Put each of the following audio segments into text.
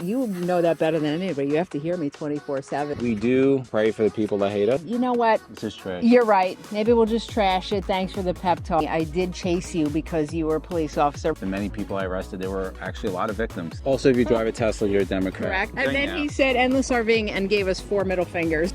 You know that better than anybody. You have to hear me 24/7. We do pray for the people that hate us. You know what? This is trash. You're right. Maybe we'll just trash it. Thanks for the pep talk. I did chase you because you were a police officer. The many people I arrested, there were actually a lot of victims. Also, if you drive a Tesla, you're a Democrat. Correct. And then he said endless RVing and gave us 4 middle fingers.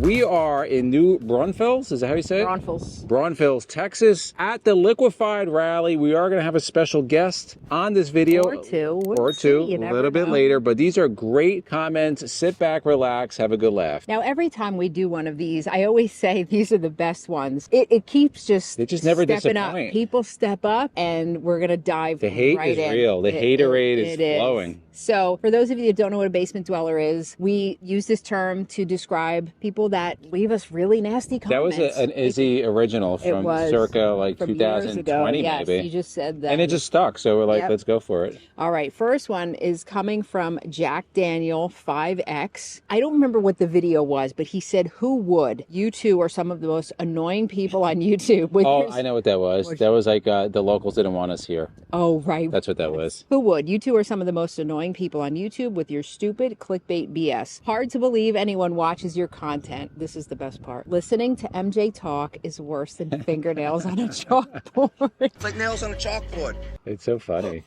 We are in New Braunfels, is that how you say it? Braunfels, Texas, at the Liquified rally. We are going to have a special guest on this video. Or two. A little bit later. But these are great comments. Sit back, relax, have a good laugh. Now, every time we do one of these, I always say these are the best ones. It keeps just They just never stepping disappoint. up. People step up, and we're going to dive The hate right is in. real. The haterade is flowing. So for those of you that don't know what a basement dweller is, we use this term to describe people that leave us really nasty comments. That was an IZZY original from circa like from 2020 yes, maybe. You just said that. And it just stuck. So we're like, let's go for it. All right. First one is coming from Jack Daniel 5X. I don't remember what the video was, but he said, who would? You two are some of the most annoying people on YouTube. I know what that was. That was like the locals didn't want us here. Oh, right. That's what that was. Who would? You two are some of the most annoying people on YouTube with your stupid clickbait BS. Hard to believe anyone watches your content. This is the best part. Listening to MJ talk is worse than fingernails on a chalkboard. It's like nails on a chalkboard. It's so funny.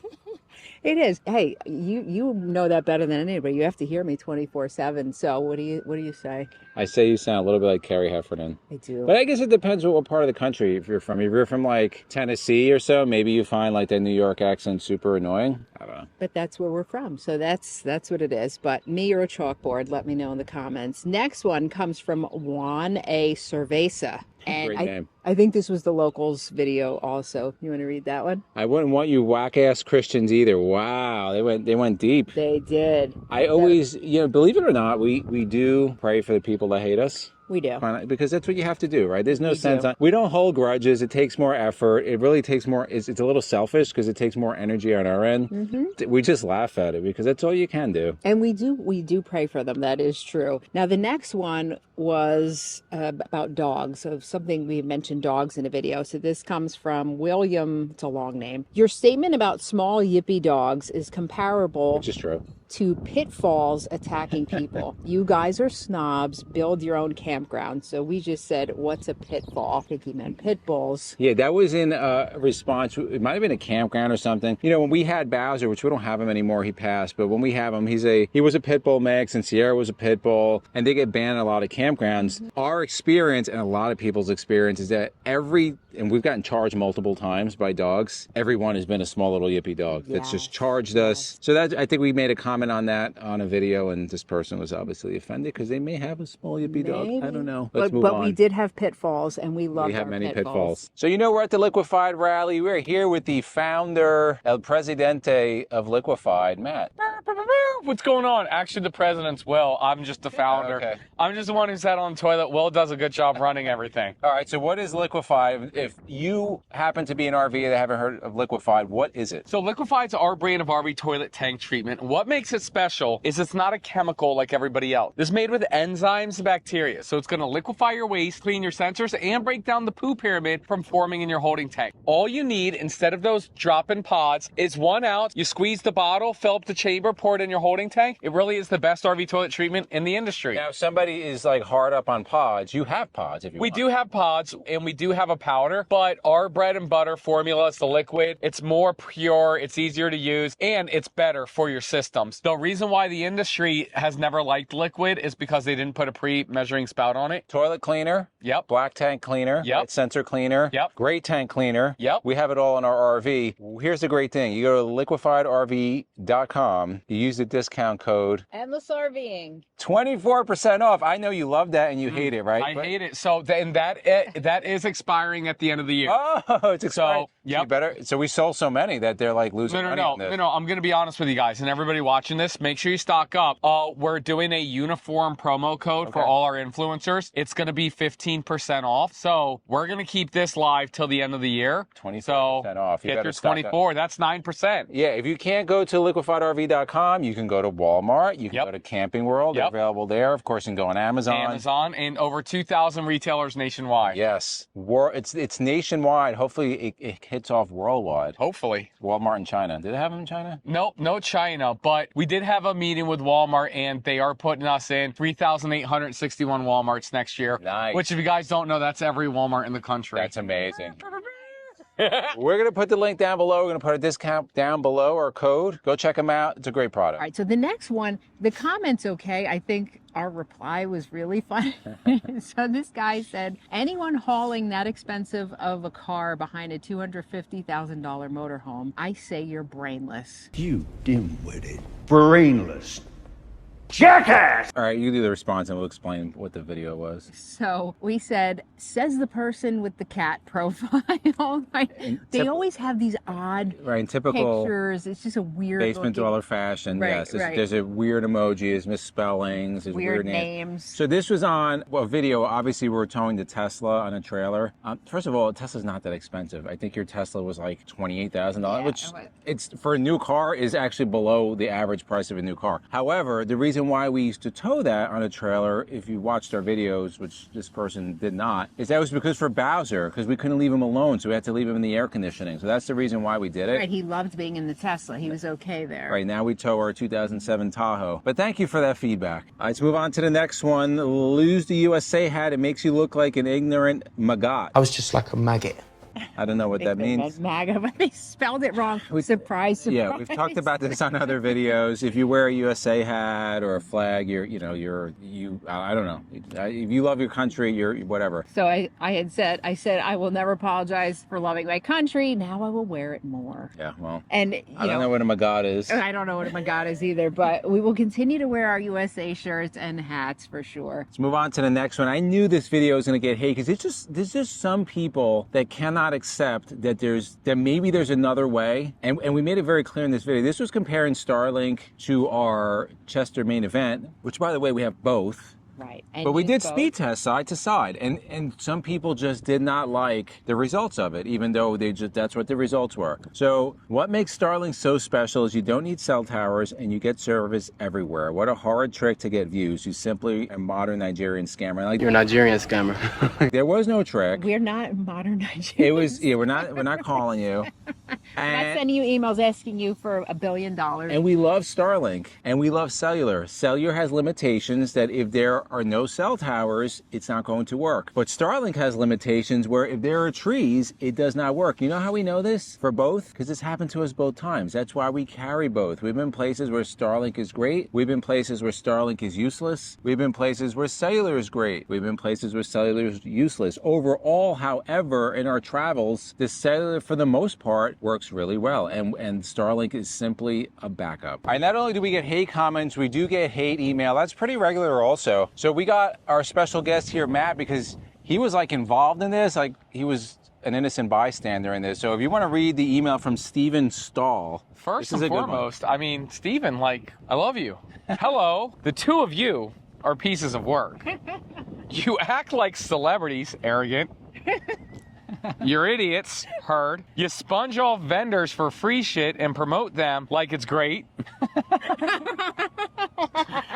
It is. Hey, you know that better than anybody. You have to hear me 24/7. So what do you say? I say you sound a little bit like Carrie Heffernan. I do. But I guess it depends what part of the country if you're from. If you're from like Tennessee or so, maybe you find like the New York accent super annoying. I don't know. But that's where we're from. So that's what it is. But me or a chalkboard, let me know in the comments. Next one comes from Juan A. Cerveza. And Great name. I think this was the locals video also. You want to read that one? I wouldn't want you whack-ass Christians either. Wow, they went deep. They did. I always, believe it or not, we do pray for the people that hate us. We do. Because that's what you have to do, right? There's no sense on. We don't hold grudges. It takes more effort. It really takes more. It's a little selfish because it takes more energy on our end. Mm-hmm. We just laugh at it because that's all you can do. And we do pray for them. That is true. Now, the next one was about dogs. So something we mentioned dogs in a video. So this comes from William. It's a long name. Your statement about small yippy dogs is comparable. Which is true. To pitfalls attacking people. You guys are snobs. Build your own campground. So we just said, what's a pitfall? I think he meant pit bulls. Yeah, that was in response. It might have been a campground or something. When we had Bowser, which we don't have him anymore, he passed. But when we have him, he was a pit bull mix, and Sierra was a pit bull, and they get banned at a lot of campgrounds. Mm-hmm. Our experience, and a lot of people's experience, is that and we've gotten charged multiple times by dogs. Everyone has been a small little yippy dog that's just charged us. So I think we made a comment on that on a video, and this person was obviously offended because they may have a small yippie dog. I don't know. Let's move on. But we did have pitfalls, and we love. We have many pitfalls. So we're at the Liquified rally. We're here with the founder, El Presidente of Liquified, Matt. What's going on? Actually, the president's Will. I'm just the founder. Okay. I'm just the one who sat on the toilet. Will does a good job running everything. All right, so what is Liquified? If you happen to be an RV that haven't heard of Liquified, what is it? So Liquified's our brand of RV toilet tank treatment. What makes it special is it's not a chemical like everybody else. This is made with enzymes and bacteria. So it's going to liquefy your waste, clean your sensors, and break down the poo pyramid from forming in your holding tank. All you need, instead of those drop-in pods, is 1 ounce. You squeeze the bottle, fill up the chamber, pour it in your holding tank. It really is the best RV toilet treatment in the industry. Now, if somebody is like hard up on pods, you have pods if you want. We do have pods, and we do have a powder, but our bread and butter formula is the liquid. It's more pure, it's easier to use, and it's better for your systems. The reason why the industry has never liked liquid is because they didn't put a pre-measuring spout on it. Toilet cleaner. Yep. Black tank cleaner. Yep. White sensor cleaner. Yep. Gray tank cleaner. Yep. We have it all in our RV. Here's the great thing. You go to liquifiedrv.com. You use the discount code. Endless RVing. 24% off. I know you love that and you hate it, right? I hate it. So then that is expiring at the end of the year. Oh, it's expiring. So, yep. So we sold so many that they're like losing money on this. No. I'm going to be honest with you guys and everybody watching this. Make sure you stock up. We're doing a uniform promo code for all our influencers. It's going to be 15% off. So we're going to keep this live till the end of the year. 20% so off. You get better your stock 24. up. That's 9%. Yeah, if you can't go to liquifiedrv.com, RVers.com. You can go to Walmart. You can go to Camping World. They're available there. Of course, you can go on Amazon. And over 2,000 retailers nationwide. Yes. It's nationwide. Hopefully, it hits off worldwide. Hopefully. Walmart in China. Did they have them in China? Nope, no China. But we did have a meeting with Walmart, and they are putting us in 3,861 Walmarts next year. Nice. Which, if you guys don't know, that's every Walmart in the country. That's amazing. We're going to put the link down below. We're going to put a discount down below, or code. Go check them out. It's a great product. All right, so the next one, the comment's okay. I think our reply was really fun. So this guy said, anyone hauling that expensive of a car behind a $250,000 motorhome, I say you're brainless. You dim-witted, brainless jackass! All right, you do the response and we'll explain what the video was. So we said, says the person with the cat profile. They always have these odd typical pictures. It's just a weird basement dweller fashion. Right, yes, there's a weird emoji, there's misspellings, there's weird names. So this was on a video. Obviously, we were towing the Tesla on a trailer. First of all, Tesla's not that expensive. I think your Tesla was like $28,000, which it's for a new car is actually below the average price of a new car. However, the reason why we used to tow that on a trailer, if you watched our videos, which this person did not, is that was because for Bowser, because we couldn't leave him alone, so we had to leave him in the air conditioning. So that's the reason why we did it. Right, he loved being in the Tesla. He was okay there. Right, now we tow our 2007 Tahoe. But thank you for that feedback. All right, let's move on to the next one. Lose the USA hat. It makes you look like an ignorant maggot. I was just like a maggot. I don't know what that means. MAGA, but they spelled it wrong. Surprise, surprise. Yeah, we've talked about this on other videos. If you wear a USA hat or a flag, I don't know. If you love your country, you're whatever. So I said, I will never apologize for loving my country. Now I will wear it more. Yeah, well, and I don't know what a maggot is. I don't know what a maggot is either, but we will continue to wear our USA shirts and hats for sure. Let's move on to the next one. I knew this video was going to get hate because there's just some people that cannot accept that maybe there's another way, and we made it very clear in this video. This was comparing Starlink to our Chester main event, which, by the way, we have both. Right. But we did speed test side to side, and some people just did not like the results of it, even though that's what the results were. So what makes Starlink so special is you don't need cell towers and you get service everywhere. What a horrid trick to get views. You simply a modern Nigerian scammer. You're a Nigerian scammer. There was no trick. We're not modern Nigerians. It was we're not calling you. I'm not sending you emails asking you for $1 billion. And we love Starlink and we love cellular. Cellular has limitations that if there are no cell towers, it's not going to work. But Starlink has limitations where if there are trees, it does not work. You know how we know this for both? Because this happened to us both times. That's why we carry both. We've been places where Starlink is great. We've been places where Starlink is useless. We've been places where cellular is great. We've been places where cellular is useless. Overall, however, in our travels, the cellular, for the most part, works really well. And Starlink is simply a backup. All right, not only do we get hate comments, we do get hate email. That's pretty regular also. So we got our special guest here, Matt, because he was like involved in this. Like he was an innocent bystander in this. So if you want to read the email from Steven Stahl. First and foremost, I mean, Steven, like, I love you. Hello. The two of you are pieces of work. You act like celebrities, arrogant. You're idiots, heard. You sponge off vendors for free shit and promote them like it's great.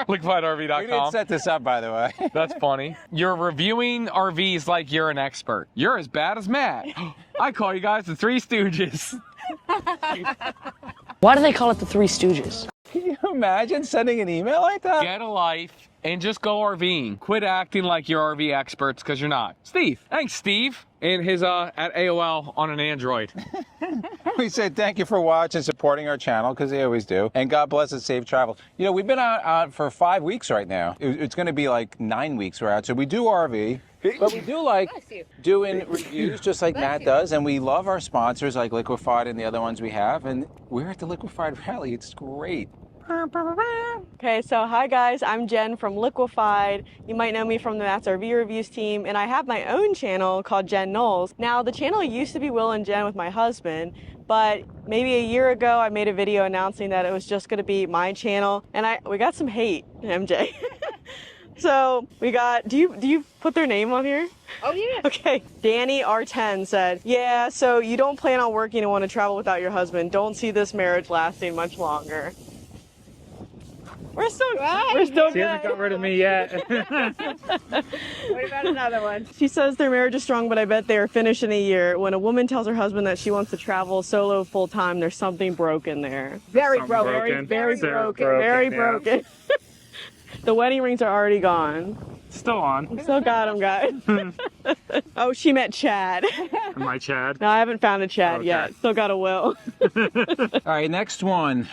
LiquifiedRV.com. We didn't set this up, by the way. That's funny. You're reviewing RVs like you're an expert. You're as bad as Matt. I call you guys the Three Stooges. Why do they call it the Three Stooges? Can you imagine sending an email like that? Get a life and just go RVing. Quit acting like you're RV experts, because you're not. Steve. Thanks, Steve. And his at AOL on an Android. We said thank you for watching and supporting our channel, because they always do. And God bless and safe travel. You know, we've been out for 5 weeks right now. It's going to be like 9 weeks we're out. So we do RV. But we do like doing reviews just like Matt does. And we love our sponsors like Liquified and the other ones we have. And we're at the Liquified Rally. It's great. Okay, so hi guys, I'm Jen from Liquified. You might know me from the Matt's RV Reviews team, and I have my own channel called Jen Knowles. Now, the channel used to be Will and Jen with my husband, but maybe a year ago I made a video announcing that it was just going to be my channel, and we got some hate, MJ. So we got, do you put their name on here? Oh yeah. Okay. Danny R10 said, yeah, so you don't plan on working and want to travel without your husband. Don't see this marriage lasting much longer. We're still She hasn't got good. rid of me yet. What about another one? She says their marriage is strong, but I bet they are finished in a year. When a woman tells her husband that she wants to travel solo full time, there's something broken there. Very Something broken. Very So broken. Very yeah. broken. The wedding rings are already gone. Still on. Still got him, guys. Oh, she met Chad. Am I Chad? No, I haven't found a Chad Okay. yet. Still got a Will. All right, next one.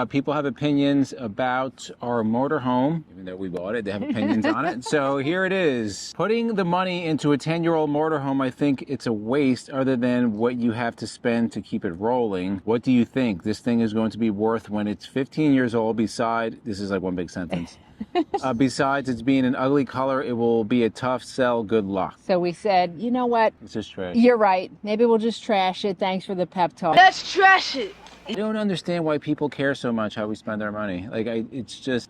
People have opinions about our motorhome. Even though we bought it, they have opinions on it. So here it is. Putting the money into a 10-year-old motorhome, I think it's a waste other than what you have to spend to keep it rolling. What do you think this thing is going to be worth when it's 15 years old? Beside, this is like one big sentence. Besides it's being an ugly color, it will be a tough sell. Good luck. So we said, you know what? It's just trash. You're right. Maybe we'll just trash it. Thanks for the pep talk. Let's trash it. I don't understand why people care so much how we spend our money. Like,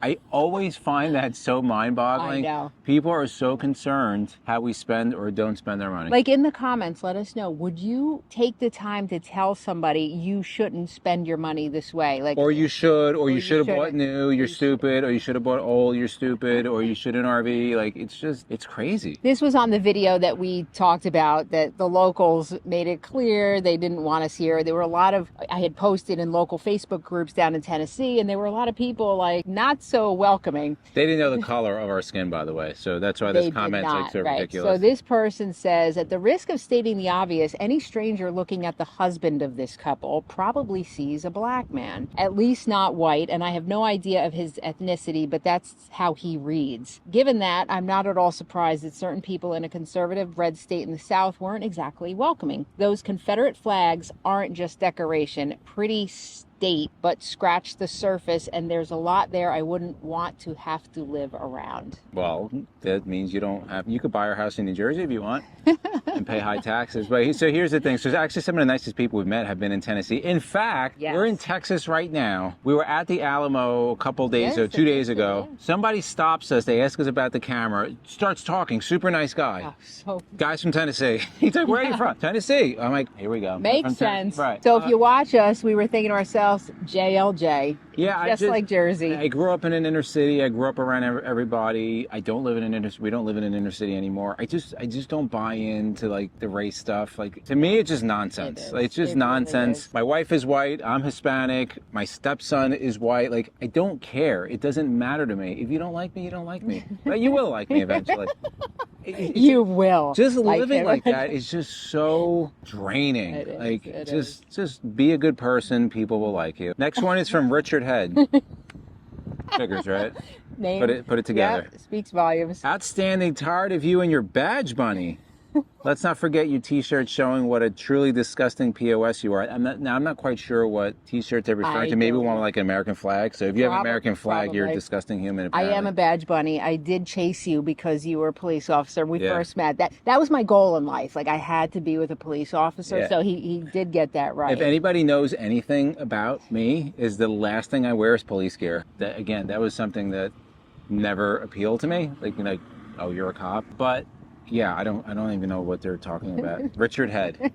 I always find that so mind-boggling. I know. People are so concerned how we spend or don't spend our money. Like in the comments, let us know. Would you take the time to tell somebody you shouldn't spend your money this way? Like, or you should, or you should have bought shouldn't. new, you're stupid, or you should have bought old, you're stupid, or you shouldn't RV. Like, it's crazy. this was on the video that we talked about that the locals made it clear they didn't want us here. There were a lot of, I had posted in local Facebook groups down in Tennessee, and there were a lot of people like not so welcoming. They didn't know the color of our skin, by the way, so that's why this They comment's did like not, so right. ridiculous. So this person says, at the risk of stating the obvious, any stranger looking at the husband of this couple probably sees a black man, at least not white, and I have no idea of his ethnicity, but that's how he reads. Given that, I'm not at all surprised that certain people in a conservative red state in the South weren't exactly welcoming. Those Confederate flags aren't just decoration, pretty state, but scratch the surface, and there's a lot there I wouldn't want to have to live around. Well, that means you don't have, you could buy our house in New Jersey if you want and pay high taxes. But so here's the thing. So actually some of the nicest people we've met have been in Tennessee. In fact, Yes. we're in Texas right now. We were at the Alamo a couple days Yes, ago, 2 days yeah. ago. Somebody stops us. They ask us about the camera, starts talking, super nice guy. Oh, so Guy's from Tennessee. He's like, where are you from? Tennessee. I'm like, here we go. makes From Tennessee. sense. Right. So if you watch us, we were thinking to ourselves, JLJ. Yeah, Just like Jersey. I grew up in an inner city. I grew up around everybody. I don't live in an inner. We don't live in an inner city anymore. I just don't buy into like the race stuff. Like to me, it's just nonsense. It is. Like, it's just It really nonsense. is. My wife is white. I'm Hispanic. My stepson is white. Like I don't care. It doesn't matter to me. If you don't like me, you don't like me. But you will like me eventually. You will. Just like living him. like that is just so draining. It is, Like it just be a good person. People will like you. Next one is from Richard Head. Figures, right? Name. Put it together. Yeah, speaks volumes. Outstanding. Tired of you and your badge bunny. Let's not forget your t-shirt showing what a truly disgusting POS you are. I'm not quite sure what t-shirt they're referring I to. Maybe don't one like an American flag. So if you have an American flag, you're a probably. disgusting human. I Apparently. am a badge bunny. I did chase you because you were a police officer. We Yeah. first met. That was my goal in life. Like I had to be with a police officer. Yeah. So he did get that right. If anybody knows anything about me, is the last thing I wear is police gear. That was something that never appealed to me. Like, oh, you're a cop. But yeah, I don't even know what they're talking about. Richard Head.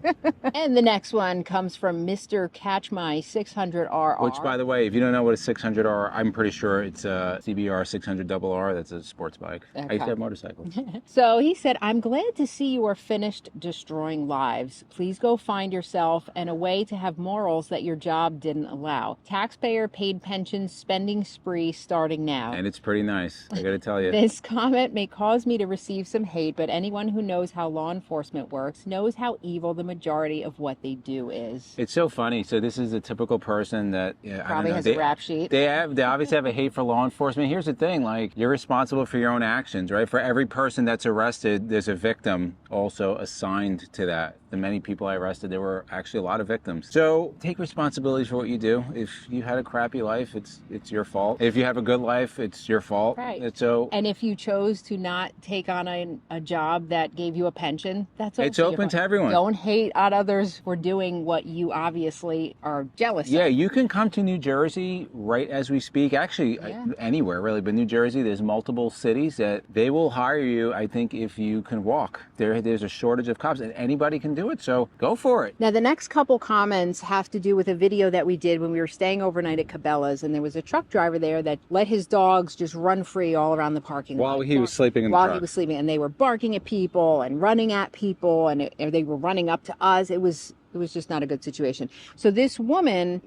And the next one comes from Mr. Catch My 600RR. Which, by the way, if you don't know what a 600R, I'm pretty sure it's a CBR 600RR. That's a sports bike. I used to Okay. have motorcycles. So he said, I'm glad to see you are finished destroying lives. Please go find yourself and a way to have morals that your job didn't allow. Taxpayer paid pension spending spree starting now. And it's pretty nice, I gotta tell you. This comment may cause me to receive some hate, but anyone who knows how law enforcement works knows how evil the majority of what they do is. It's so funny. So this is a typical person that Probably has a rap sheet. They obviously have a hate for law enforcement. Here's the thing, like you're responsible for your own actions, right? For every person that's arrested, there's a victim also assigned to that. The many people I arrested, there were actually a lot of victims. So take responsibility for what you do. If you had a crappy life, it's your fault. If you have a good life, it's your fault. Right. So And if you chose to not take on a job job that gave you a pension, that's It's also open to everyone. Don't hate on others for doing what you obviously are jealous Yeah, of. you can come to New Jersey right as we speak. Actually, anywhere really, but New Jersey, there's multiple cities that they will hire you, I think, if you can walk. There's a shortage of cops, and anybody can do it, so go for it. Now, the next couple comments have to do with a video that we did when we were staying overnight at Cabela's, and there was a truck driver there that let his dogs just run free all around the parking lot. While he was sleeping in the While truck. he was sleeping, and they were barking at people and running at people, and they were running up to us. It was just not a good situation. So this woman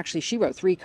she wrote 3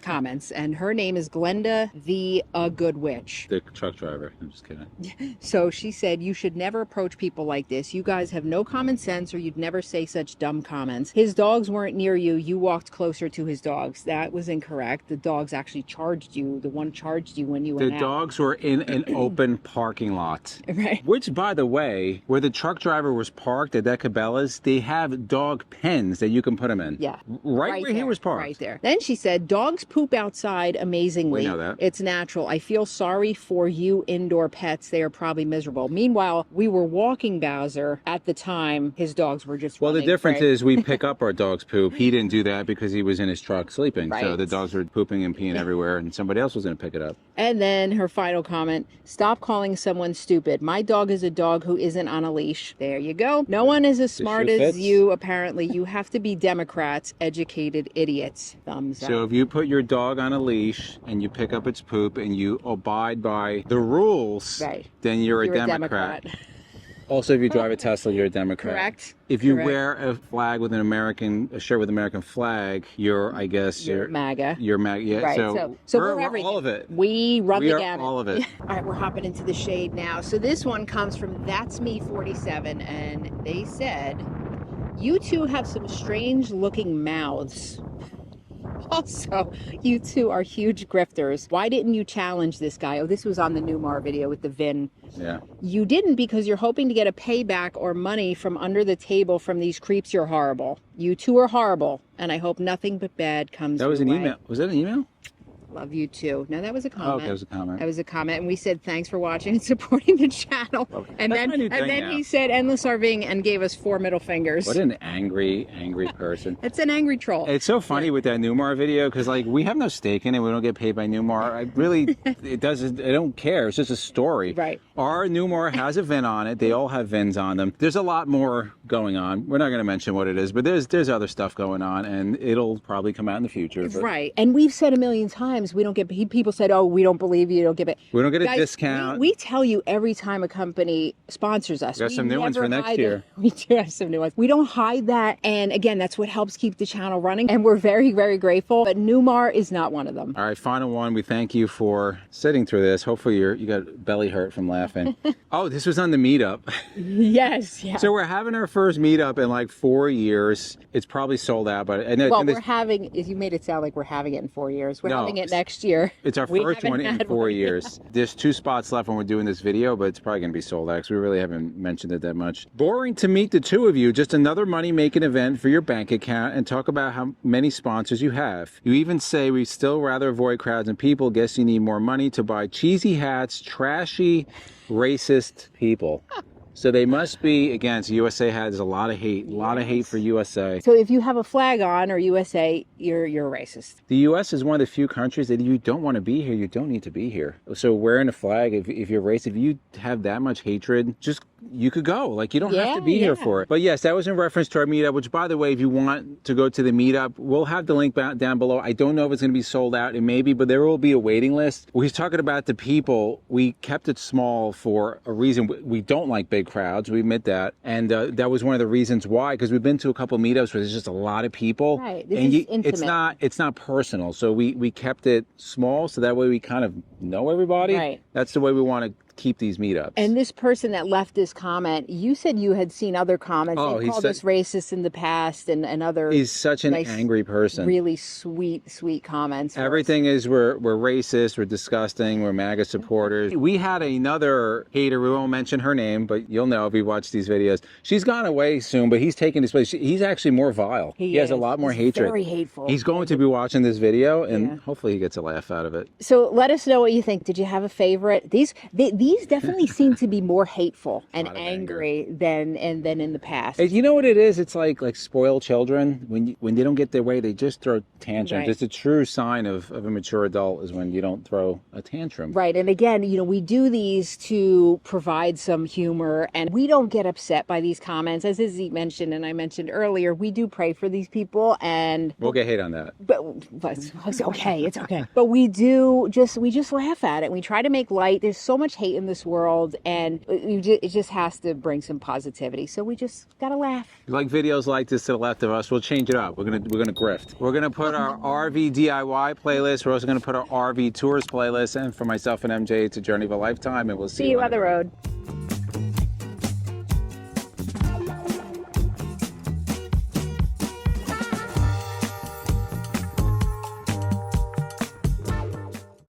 comments, and her name is Glenda the Good Witch. The truck driver. I'm just kidding. So she said, you should never approach people like this. You guys have no common sense, or you'd never say such dumb comments. His dogs weren't near you. You walked closer to his dogs. That was incorrect. The dogs actually charged you. The one charged you when you went out. The dogs were in an open parking lot. Right. Which, by the way, where the truck driver was parked at that Cabela's, they have dog pens that you can put them in. Yeah. Right where he there, was parked. Right there. Then she said, dogs poop outside amazingly. We know that. It's natural. I feel sorry for you indoor pets. They are probably miserable. Meanwhile, we were walking Bowser at the time. His dogs were just Well, the running, difference right? is we pick up our dog's poop. He didn't do that because he was in his truck sleeping. So Right. the dogs were pooping and peeing everywhere, and somebody else was going to pick it up. And then her final comment, stop calling someone stupid. My dog is a dog who isn't on a leash. There you go. No one is as smart shoe as fits. you, apparently. You have to be Democrats, educated idiots. Thumbs up. So if you put your dog on a leash and you pick up its poop and you abide by the rules, Right. then you're a Democrat. Also, if you drive a Tesla, you're a Democrat. Correct. If you Correct. wear a flag with a shirt with an American flag, you're MAGA. You're MAGA. Yeah. Right. So we're everything. all of it. We run We the are gamut. all of it. All right, we're hopping into the shade now. So this one comes from That's Me 47, and they said, you two have some strange looking mouths. Also, you two are huge grifters. Why didn't you challenge this guy? Oh, this was on the Newmar video with the VIN. Yeah. You didn't because you're hoping to get a payback or money from under the table from these creeps. You're horrible. You two are horrible, and I hope nothing but bad comes That was your an way. email. Was that an email? Love you too. No, that was a comment. Oh, okay, that was a comment. That was a comment, and we said thanks for watching and supporting the channel. Okay. And That's then my new thing now. he said endless RVing and gave us 4 middle fingers. What an angry person. It's an angry troll. It's so funny with that Newmar video because like we have no stake in it. We don't get paid by Newmar. It doesn't. I don't care. It's just a story. Right. Our Newmar has a VIN on it. They all have VINs on them. There's a lot more going on. We're not going to mention what it is, but there's other stuff going on, and it'll probably come out in the future. But Right. And we've said a million times we don't get paid. People said, oh, we don't believe you don't give it. We don't get a Guys, discount. We tell you every time a company sponsors us. We got some new ones never for next hide year. it. We do have some new ones. We don't hide that. And again, that's what helps keep the channel running. And we're very, very grateful. But Newmar is not one of them. All right, final one. We thank you for sitting through this. Hopefully you got belly hurt from laughing. Oh, this was on the Meetup. Yes. Yeah. So we're having our first Meetup in like 4 years. It's probably sold out, but Well, we're having, you made it sound like we're having it in 4 years. We're No, having it next year. It's our We first haven't one in had 4 one. years. There's 2 spots left when we're doing this video, but it's probably going to be sold out because we really haven't mentioned it that much. Boring to meet the 2 of you. Just another money-making event for your bank account and talk about how many sponsors you have. You even say we still rather avoid crowds and people. Guess you need more money to buy cheesy hats, trashy, racist people. So they must be against USA. Has a lot of hate for USA. So if you have a flag on or USA, you're a racist. The U.S. is one of the few countries that if you don't want to be here, you don't need to be here. So wearing a flag, if you're racist, if you have that much hatred, just you could go. Like you don't have to be here for it. But yes, that was in reference to our Meetup, which by the way, if you want to go to the Meetup, we'll have the link down below. I don't know if it's going to be sold out. It may be, but there will be a waiting list. We're talking about the people. We kept it small for a reason. We don't like big crowds. We admit that. And that was one of the reasons why, because we've been to a couple of Meetups where there's just a lot of people. Right. And This is intimate. it's not personal. So we kept it small so that way we kind of know everybody. Right. That's the way we want to keep these Meetups. And this person that left this comment, you said you had seen other comments. Oh, They called us racist in the past and other. He's such an nice, angry person. Really sweet comments. Everything is we're racist, we're disgusting, we're MAGA supporters. We had another hater, we won't mention her name, but you'll know if you watch these videos. She's gone away soon, but he's taking his place. He's actually more vile. He has a lot more hatred. Very hateful. He's going to be watching this video, and hopefully he gets a laugh out of it. So let us know what you think. Did you have a favorite? These these definitely seem to be more hateful and lot of angry than in the past. You know what it is? It's like spoiled children. When they don't get their way, they just throw tantrums. Right. It's a true sign of a mature adult is when you don't throw a tantrum. Right. And again, we do these to provide some humor, and we don't get upset by these comments. As Izzy mentioned, and I mentioned earlier, we do pray for these people, and We'll get hate on that. but it's okay. It's okay. But we just laugh at it. We try to make light. There's so much hate in this world, and it just has to bring some positivity. So we just gotta laugh. If you like videos like this to the left of us, we'll change it up. We're gonna grift. We're gonna put our RV DIY playlist. We're also gonna put our RV tours playlist, and for myself and MJ, it's a journey of a lifetime. And we'll see See you on the road.